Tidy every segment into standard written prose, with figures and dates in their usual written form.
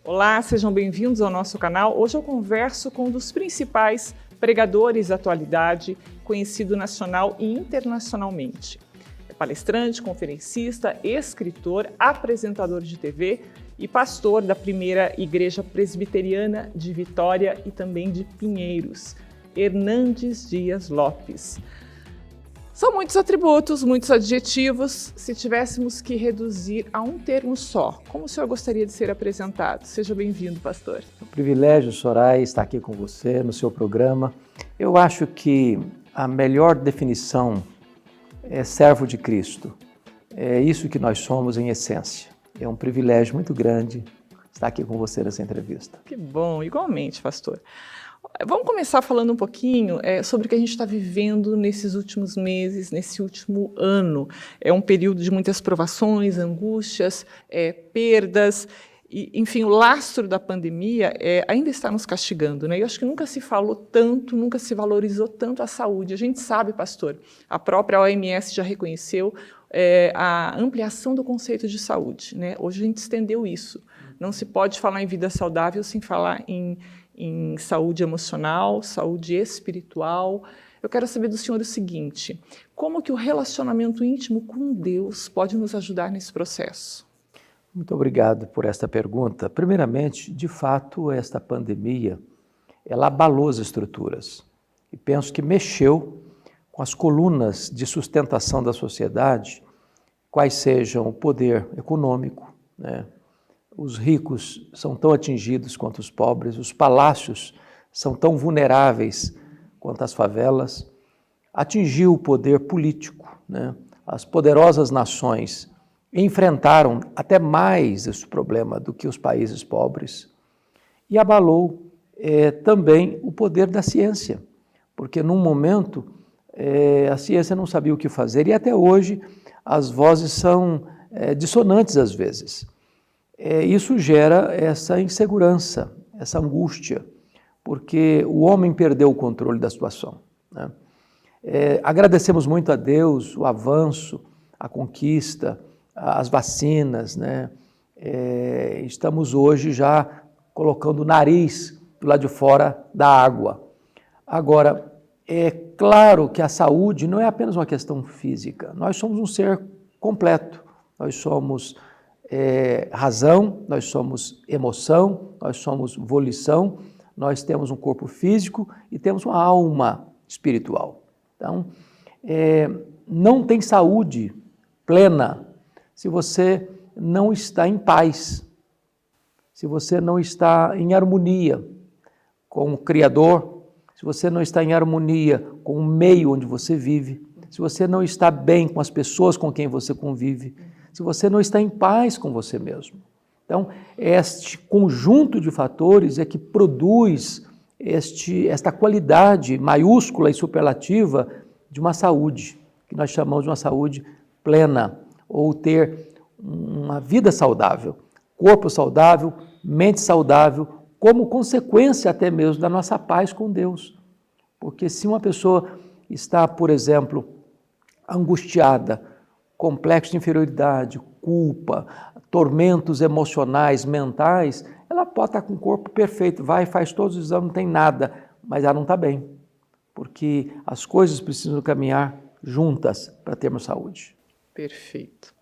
Olá, sejam bem-vindos ao nosso canal. Hoje eu converso com um dos principais pregadores da atualidade, conhecido nacional e internacionalmente. É palestrante, conferencista, escritor, apresentador de TV e pastor da primeira Igreja Presbiteriana de Vitória e também de Pinheiros, Hernandes Dias Lopes. São muitos atributos, muitos adjetivos. Se tivéssemos que reduzir a um termo só, como o senhor gostaria de ser apresentado? Seja bem-vindo, pastor. É um privilégio, Soraya, estar aqui com você no seu programa. Eu acho que a melhor definição é servo de Cristo. É isso que nós somos em essência. É um privilégio muito grande estar aqui com você nessa entrevista. Que bom, igualmente, pastor. Vamos começar falando um pouquinho sobre o que a gente está vivendo nesses últimos meses, nesse último ano. É um período de muitas provações, angústias, perdas, e, enfim, o lastro da pandemia ainda está nos castigando, né? Eu acho que nunca se falou tanto, nunca se valorizou tanto a saúde. A gente sabe, pastor, a própria OMS já reconheceu a ampliação do conceito de saúde, né? Hoje a gente estendeu isso. Não se pode falar em vida saudável sem falar em saúde emocional, saúde espiritual. Eu quero saber do senhor o seguinte: como que o relacionamento íntimo com Deus pode nos ajudar nesse processo? Muito obrigado por esta pergunta. Primeiramente, de fato, esta pandemia, ela abalou as estruturas e penso que mexeu com as colunas de sustentação da sociedade, quais sejam o poder econômico, né? Os ricos são tão atingidos quanto os pobres, os palácios são tão vulneráveis quanto as favelas. Atingiu o poder político, né? As poderosas nações enfrentaram até mais esse problema do que os países pobres. E abalou também o poder da ciência, porque num momento a ciência não sabia o que fazer e até hoje as vozes são dissonantes às vezes. Isso gera essa insegurança, essa angústia, porque o homem perdeu o controle da situação, né? Agradecemos muito a Deus o avanço, a conquista, as vacinas, né? Estamos hoje já colocando o nariz do lado de fora da água. Agora, é claro que a saúde não é apenas uma questão física, nós somos um ser completo, nós somos razão, nós somos emoção, nós somos volição, nós temos um corpo físico e temos uma alma espiritual. Então, não tem saúde plena se você não está em paz, se você não está em harmonia com o Criador, se você não está em harmonia com o meio onde você vive, se você não está bem com as pessoas com quem você convive, se você não está em paz com você mesmo. Então, este conjunto de fatores é que produz esta qualidade maiúscula e superlativa de uma saúde, que nós chamamos de uma saúde plena, ou ter uma vida saudável, corpo saudável, mente saudável, como consequência até mesmo da nossa paz com Deus. Porque se uma pessoa está, por exemplo, angustiada, complexo de inferioridade, culpa, tormentos emocionais, mentais, ela pode estar com o corpo perfeito, vai, faz todos os exames, não tem nada, mas ela não está bem, porque as coisas precisam caminhar juntas para termos saúde. Perfeito.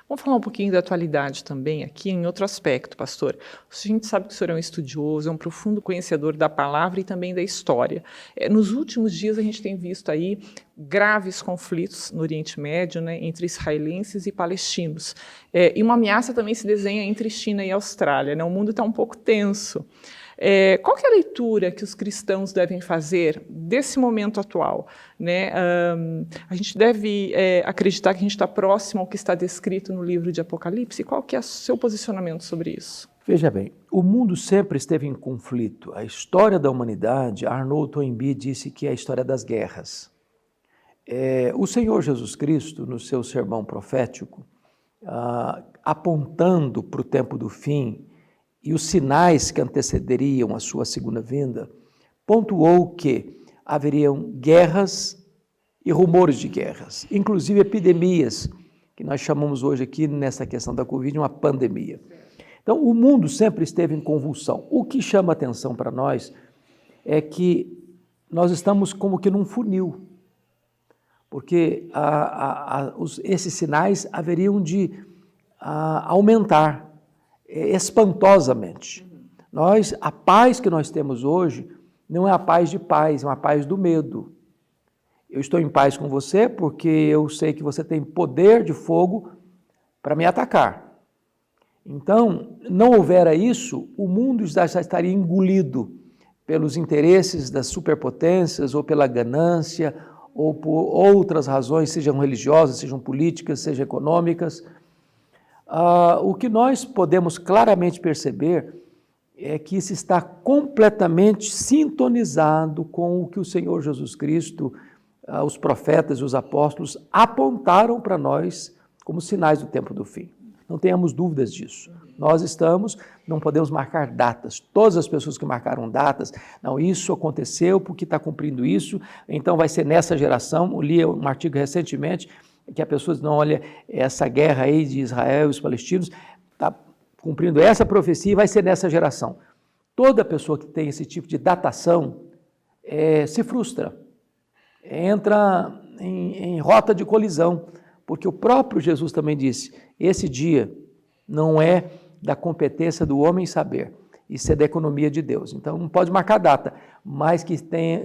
Vamos falar um pouquinho da atualidade também aqui em outro aspecto, pastor. A gente sabe que o senhor é um estudioso, é um profundo conhecedor da palavra e também da história. Nos últimos dias a gente tem visto aí graves conflitos no Oriente Médio, né, entre israelenses e palestinos. E uma ameaça também se desenha entre China e Austrália, né? O mundo está um pouco tenso. Qual que é a leitura que os cristãos devem fazer desse momento atual, né? A gente deve acreditar que a gente está próximo ao que está descrito no livro de Apocalipse? Qual que é o seu posicionamento sobre isso? Veja bem, o mundo sempre esteve em conflito. A história da humanidade, Arnold Toynbee disse que é a história das guerras. O Senhor Jesus Cristo, no seu sermão profético, apontando para o tempo do fim, e os sinais que antecederiam a sua segunda vinda, pontuou que haveriam guerras e rumores de guerras, inclusive epidemias, que nós chamamos hoje aqui, nessa questão da Covid, uma pandemia. Então, o mundo sempre esteve em convulsão. O que chama atenção para nós é que nós estamos como que num funil, porque esses sinais haveriam de aumentar espantosamente. A paz que nós temos hoje não é a paz de paz, é uma paz do medo. Eu estou em paz com você porque eu sei que você tem poder de fogo para me atacar. Então, não houvera isso, o mundo já estaria engolido pelos interesses das superpotências ou pela ganância ou por outras razões, sejam religiosas, sejam políticas, sejam econômicas. O que nós podemos claramente perceber é que isso está completamente sintonizado com o que o Senhor Jesus Cristo, os profetas e os apóstolos apontaram para nós como sinais do tempo do fim. Não tenhamos dúvidas disso. Nós não podemos marcar datas. Todas as pessoas que marcaram datas, não, isso aconteceu porque está cumprindo isso, então vai ser nessa geração. Eu li um artigo recentemente que a pessoa diz, não, olha, essa guerra aí de Israel e os palestinos está cumprindo essa profecia e vai ser nessa geração. Toda pessoa que tem esse tipo de datação se frustra, entra em rota de colisão, porque o próprio Jesus também disse, esse dia não é da competência do homem saber, isso é da economia de Deus. Então não pode marcar data, mas que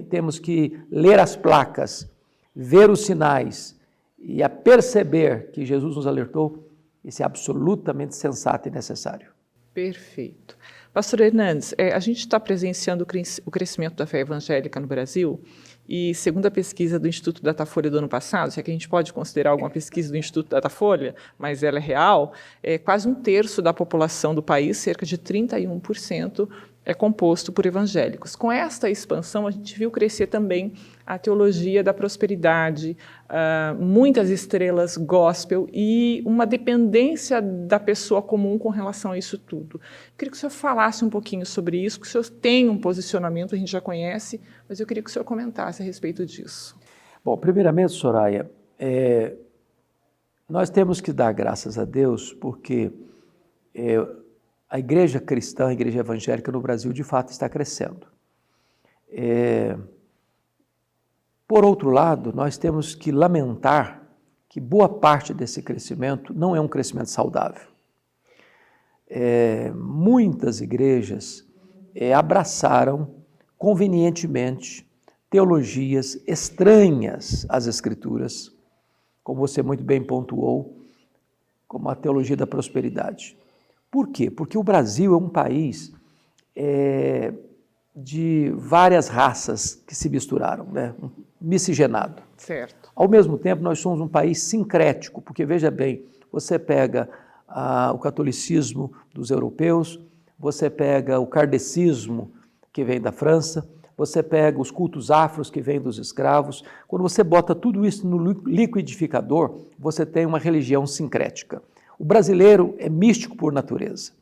temos que ler as placas, ver os sinais e a perceber que Jesus nos alertou, isso é absolutamente sensato e necessário. Perfeito. Pastor Hernandes, a gente está presenciando o crescimento da fé evangélica no Brasil e, segundo a pesquisa do Instituto Datafolha do ano passado, se é que a gente pode considerar alguma pesquisa do Instituto Datafolha, mas ela é real, quase um terço da população do país, cerca de 31%, é composto por evangélicos. Com esta expansão, a gente viu crescer também a teologia da prosperidade, muitas estrelas gospel e uma dependência da pessoa comum com relação a isso tudo. Eu queria que o senhor falasse um pouquinho sobre isso, que o senhor tem um posicionamento, a gente já conhece, mas eu queria que o senhor comentasse a respeito disso. Bom, primeiramente, Soraya, nós temos que dar graças a Deus porque a igreja cristã, a igreja evangélica no Brasil, de fato, está crescendo. Por outro lado, nós temos que lamentar que boa parte desse crescimento não é um crescimento saudável. Muitas igrejas abraçaram convenientemente teologias estranhas às Escrituras, como você muito bem pontuou, como a teologia da prosperidade. Por quê? Porque o Brasil é um país de várias raças que se misturaram, né? Miscigenado. Certo. Ao mesmo tempo, nós somos um país sincrético, porque, veja bem, você pega o catolicismo dos europeus, você pega o kardecismo, que vem da França, você pega os cultos afros, que vêm dos escravos. Quando você bota tudo isso no liquidificador, você tem uma religião sincrética. O brasileiro é místico por natureza.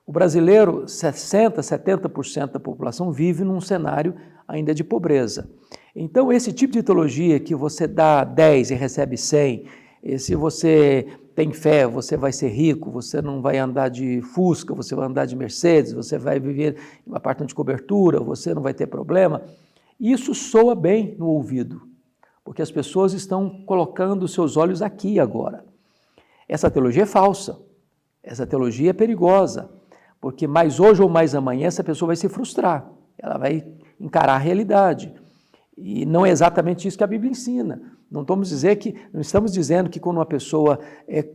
O brasileiro, 60%, 70% da população vive num cenário ainda de pobreza. Então, esse tipo de teologia que você dá 10 e recebe 100, e se você tem fé, você vai ser rico, você não vai andar de Fusca, você vai andar de Mercedes, você vai viver em um apartamento de cobertura, você não vai ter problema, isso soa bem no ouvido, porque as pessoas estão colocando seus olhos aqui agora. Essa teologia é falsa, essa teologia é perigosa, porque mais hoje ou mais amanhã essa pessoa vai se frustrar, ela vai encarar a realidade. E não é exatamente isso que a Bíblia ensina. Não estamos dizendo que quando uma pessoa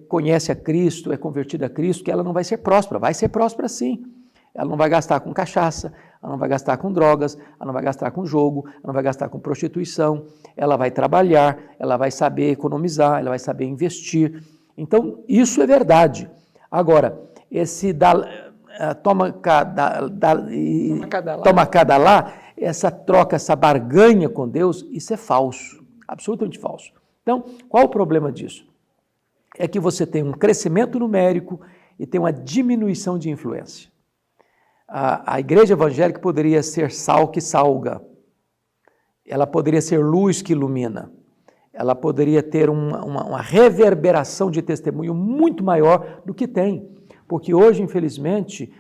conhece a Cristo, é convertida a Cristo, que ela não vai ser próspera. Vai ser próspera sim. Ela não vai gastar com cachaça, ela não vai gastar com drogas, ela não vai gastar com jogo, ela não vai gastar com prostituição, ela vai trabalhar, ela vai saber economizar, ela vai saber investir. Então, isso é verdade. Agora, esse toma cada lá, essa troca, essa barganha com Deus, isso é falso, absolutamente falso. Então, qual o problema disso? É que você tem um crescimento numérico e tem uma diminuição de influência. A igreja evangélica poderia ser sal que salga, ela poderia ser luz que ilumina, ela poderia ter uma reverberação de testemunho muito maior do que tem. Porque hoje, infelizmente,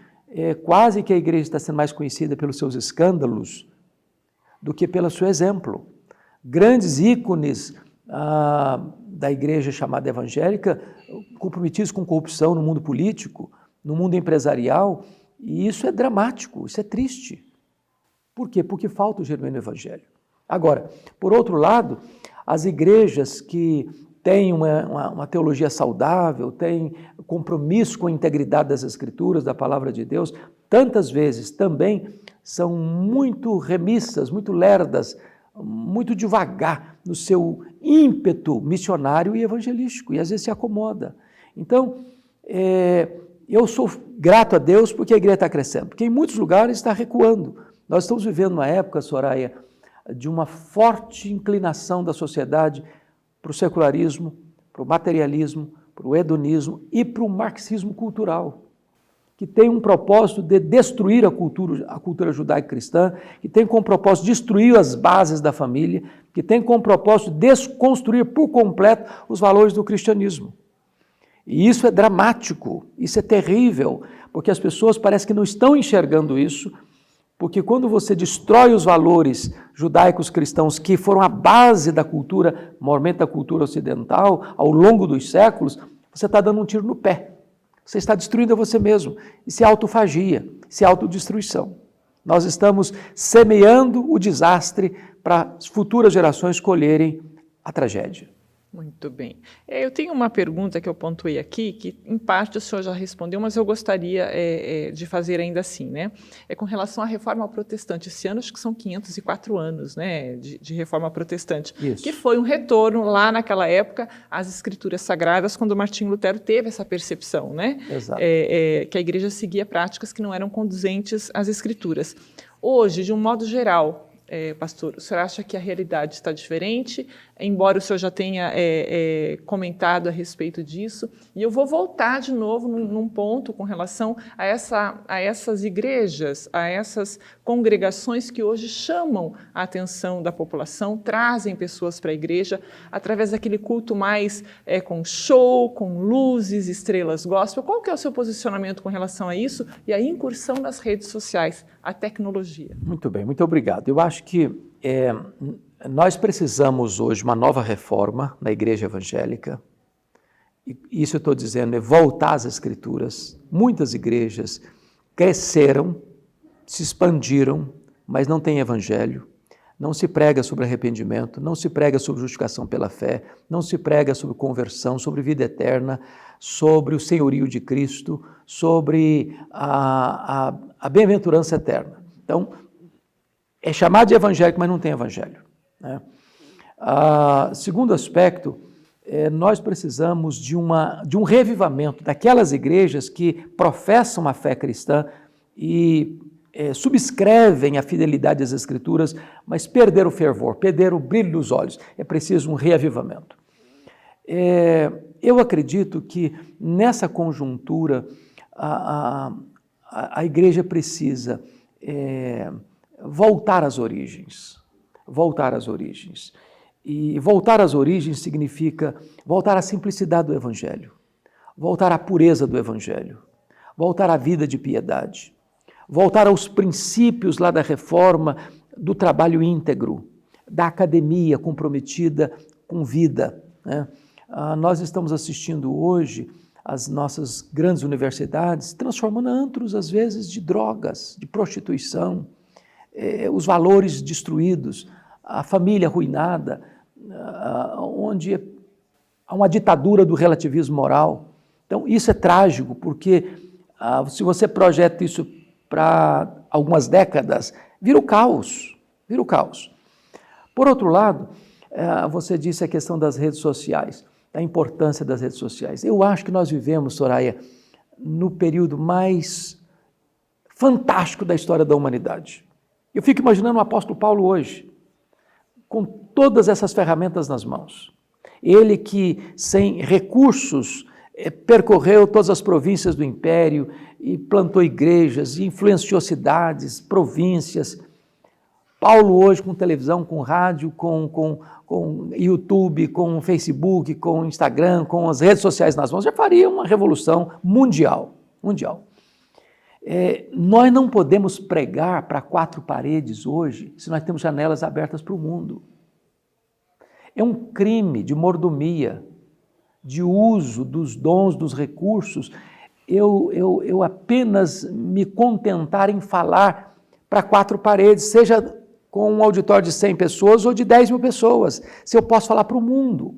quase que a igreja está sendo mais conhecida pelos seus escândalos do que pelo seu exemplo. Grandes ícones da igreja chamada evangélica comprometidos com corrupção no mundo político, no mundo empresarial, e isso é dramático, isso é triste. Por quê? Porque falta o genuíno evangelho. Agora, por outro lado, as igrejas que têm uma teologia saudável, têm compromisso com a integridade das Escrituras, da Palavra de Deus, tantas vezes também são muito remissas, muito lerdas, muito devagar no seu ímpeto missionário e evangelístico, e às vezes se acomoda. Então, eu sou grato a Deus porque a igreja está crescendo, porque em muitos lugares está recuando. Nós estamos vivendo uma época, Soraya, de uma forte inclinação da sociedade para o secularismo, para o materialismo, para o hedonismo e para o marxismo cultural, que tem um propósito de destruir a cultura judaico-cristã, que tem como propósito destruir as bases da família, que tem como propósito desconstruir por completo os valores do cristianismo. E isso é dramático, isso é terrível, porque as pessoas parecem que não estão enxergando isso, porque quando você destrói os valores judaicos cristãos que foram a base da cultura, maiormente da cultura ocidental, ao longo dos séculos, você está dando um tiro no pé. Você está destruindo a você mesmo. Isso é autofagia, isso é autodestruição. Nós estamos semeando o desastre para as futuras gerações colherem a tragédia. Muito bem. Eu tenho uma pergunta que eu pontuei aqui, que em parte o senhor já respondeu, mas eu gostaria de fazer ainda assim, né? É com relação à reforma protestante. Esse ano acho que são 504 anos, né, de reforma protestante. Isso. Que foi um retorno lá naquela época às escrituras sagradas, quando Martinho Lutero teve essa percepção, né? Exato. Que a igreja seguia práticas que não eram conduzentes às escrituras. Hoje, de um modo geral, pastor, o senhor acha que a realidade está diferente, embora o senhor já tenha comentado a respeito disso, e eu vou voltar de novo num ponto com relação a essas igrejas, a essas congregações que hoje chamam a atenção da população, trazem pessoas para a igreja através daquele culto mais com show, com luzes, estrelas gospel. Qual que é o seu posicionamento com relação a isso e a incursão nas redes sociais, a tecnologia? Muito bem, muito obrigado. Eu acho que nós precisamos hoje uma nova reforma na igreja evangélica. E isso eu estou dizendo é voltar às Escrituras. Muitas igrejas cresceram, se expandiram, mas não tem evangelho. Não se prega sobre arrependimento, não se prega sobre justificação pela fé, não se prega sobre conversão, sobre vida eterna, sobre o senhorio de Cristo, sobre a bem-aventurança eterna. Então, é chamado de evangélico, mas não tem evangelho, né? Segundo aspecto, nós precisamos de um revivamento daquelas igrejas que professam a fé cristã e subscrevem a fidelidade às Escrituras, mas perderam o fervor, perderam o brilho dos olhos. É preciso um reavivamento. Eu acredito que nessa conjuntura a igreja precisa voltar às origens. Voltar às origens. E voltar às origens significa voltar à simplicidade do Evangelho, voltar à pureza do Evangelho, voltar à vida de piedade, voltar aos princípios lá da reforma do trabalho íntegro, da academia comprometida com vida, né? Nós estamos assistindo hoje as nossas grandes universidades transformando antros, às vezes, de drogas, de prostituição, os valores destruídos, a família arruinada, onde há uma ditadura do relativismo moral. Então, isso é trágico, porque se você projeta isso para algumas décadas, vira o caos, vira o caos. Por outro lado, você disse a questão das redes sociais, da importância das redes sociais. Eu acho que nós vivemos, Soraya, no período mais fantástico da história da humanidade. Eu fico imaginando o apóstolo Paulo hoje, com todas essas ferramentas nas mãos. Ele que, sem recursos, percorreu todas as províncias do império e plantou igrejas, e influenciou cidades, províncias. Paulo hoje com televisão, com rádio, com YouTube, com Facebook, com Instagram, com as redes sociais nas mãos, já faria uma revolução mundial. mundial. Nós não podemos pregar para 4 paredes hoje se nós temos janelas abertas para o mundo. É um crime de mordomia, de uso dos dons, dos recursos, eu apenas me contentar em falar para 4 paredes, seja com um auditório de 100 pessoas ou de 10 mil pessoas, se eu posso falar para o mundo.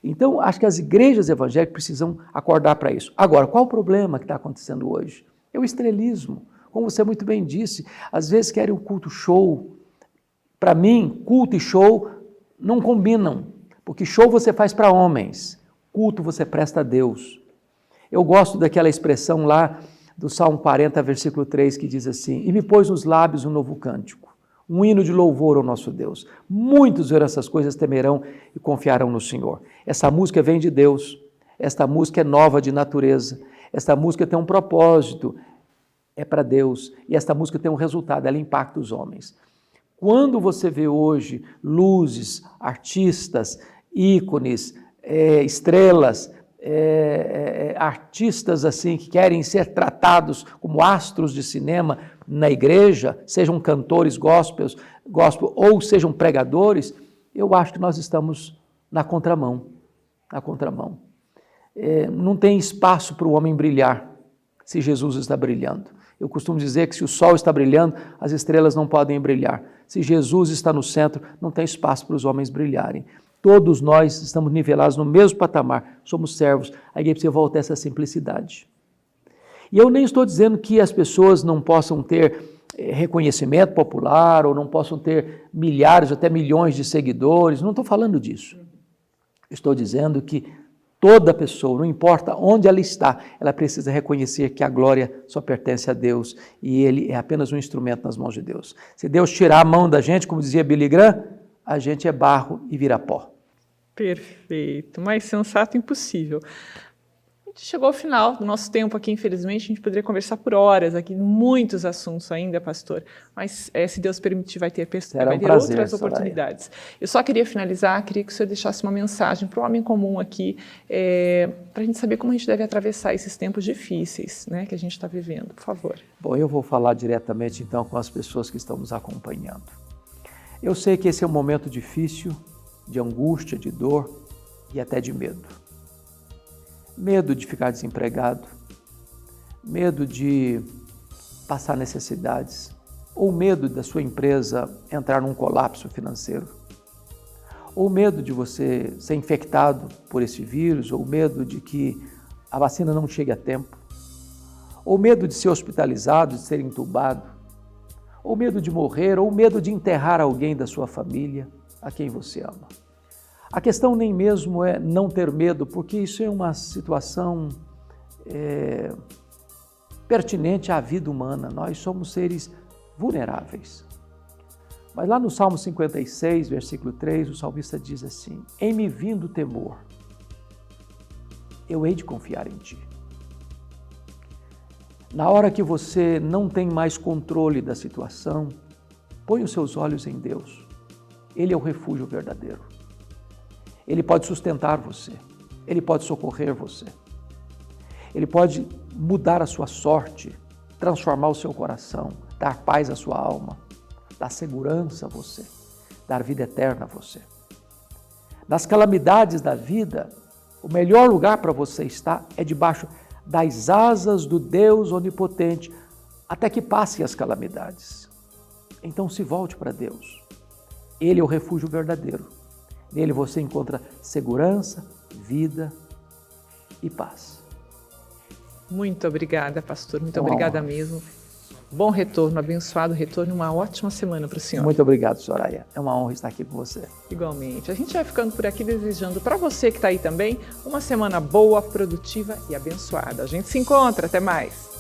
Então, acho que as igrejas evangélicas precisam acordar para isso. Agora, qual o problema que está acontecendo hoje? É o estrelismo. Como você muito bem disse, às vezes querem um culto show. Para mim, culto e show não combinam, porque show você faz para homens, culto você presta a Deus. Eu gosto daquela expressão lá do Salmo 40, versículo 3, que diz assim: e me pôs nos lábios um novo cântico, um hino de louvor ao nosso Deus. Muitos verão essas coisas, temerão e confiarão no Senhor. Essa música vem de Deus, esta música é nova de natureza, esta música tem um propósito, é para Deus, e esta música tem um resultado, ela impacta os homens. Quando você vê hoje luzes, artistas, ícones, estrelas, artistas assim que querem ser tratados como astros de cinema na igreja, sejam cantores gospel ou sejam pregadores, eu acho que nós estamos na contramão. Não tem espaço para o homem brilhar se Jesus está brilhando. Eu costumo dizer que se o sol está brilhando, as estrelas não podem brilhar. Se Jesus está no centro, não tem espaço para os homens brilharem. Todos nós estamos nivelados no mesmo patamar, somos servos. A igreja precisa voltar a essa simplicidade. E eu nem estou dizendo que as pessoas não possam ter reconhecimento popular ou não possam ter milhares, até milhões de seguidores, não estou falando disso. Estou dizendo que toda pessoa, não importa onde ela está, ela precisa reconhecer que a glória só pertence a Deus e Ele é apenas um instrumento nas mãos de Deus. Se Deus tirar a mão da gente, como dizia Billy Graham, a gente é barro e vira pó. Perfeito, mais sensato impossível. A gente chegou ao final do nosso tempo aqui, infelizmente, a gente poderia conversar por horas aqui, muitos assuntos ainda, pastor, mas se Deus permitir vai ter outras oportunidades. Eu só queria finalizar, queria que o senhor deixasse uma mensagem para o homem comum aqui, para a gente saber como a gente deve atravessar esses tempos difíceis, né, que a gente está vivendo, por favor. Bom, eu vou falar diretamente então com as pessoas que estão nos acompanhando. Eu sei que esse é um momento difícil, de angústia, de dor e até de medo. Medo de ficar desempregado, medo de passar necessidades, ou medo da sua empresa entrar num colapso financeiro, ou medo de você ser infectado por esse vírus, ou medo de que a vacina não chegue a tempo, ou medo de ser hospitalizado, de ser entubado, ou medo de morrer, ou medo de enterrar alguém da sua família, a quem você ama. A questão nem mesmo é não ter medo, porque isso é uma situação pertinente à vida humana. Nós somos seres vulneráveis. Mas lá no Salmo 56, versículo 3, o salmista diz assim: em me vindo temor, eu hei de confiar em ti. Na hora que você não tem mais controle da situação, põe os seus olhos em Deus. Ele é o refúgio verdadeiro. Ele pode sustentar você. Ele pode socorrer você. Ele pode mudar a sua sorte, transformar o seu coração, dar paz à sua alma, dar segurança a você, dar vida eterna a você. Nas calamidades da vida, o melhor lugar para você estar é debaixo das asas do Deus onipotente, até que passem as calamidades. Então se volte para Deus. Ele é o refúgio verdadeiro. Nele você encontra segurança, vida e paz. Muito obrigada, pastor. Muito obrigada mesmo. Bom retorno, abençoado retorno, uma ótima semana para o senhor. Muito obrigado, Soraya. É uma honra estar aqui com você. Igualmente. A gente vai ficando por aqui desejando para você que está aí também uma semana boa, produtiva e abençoada. A gente se encontra. Até mais.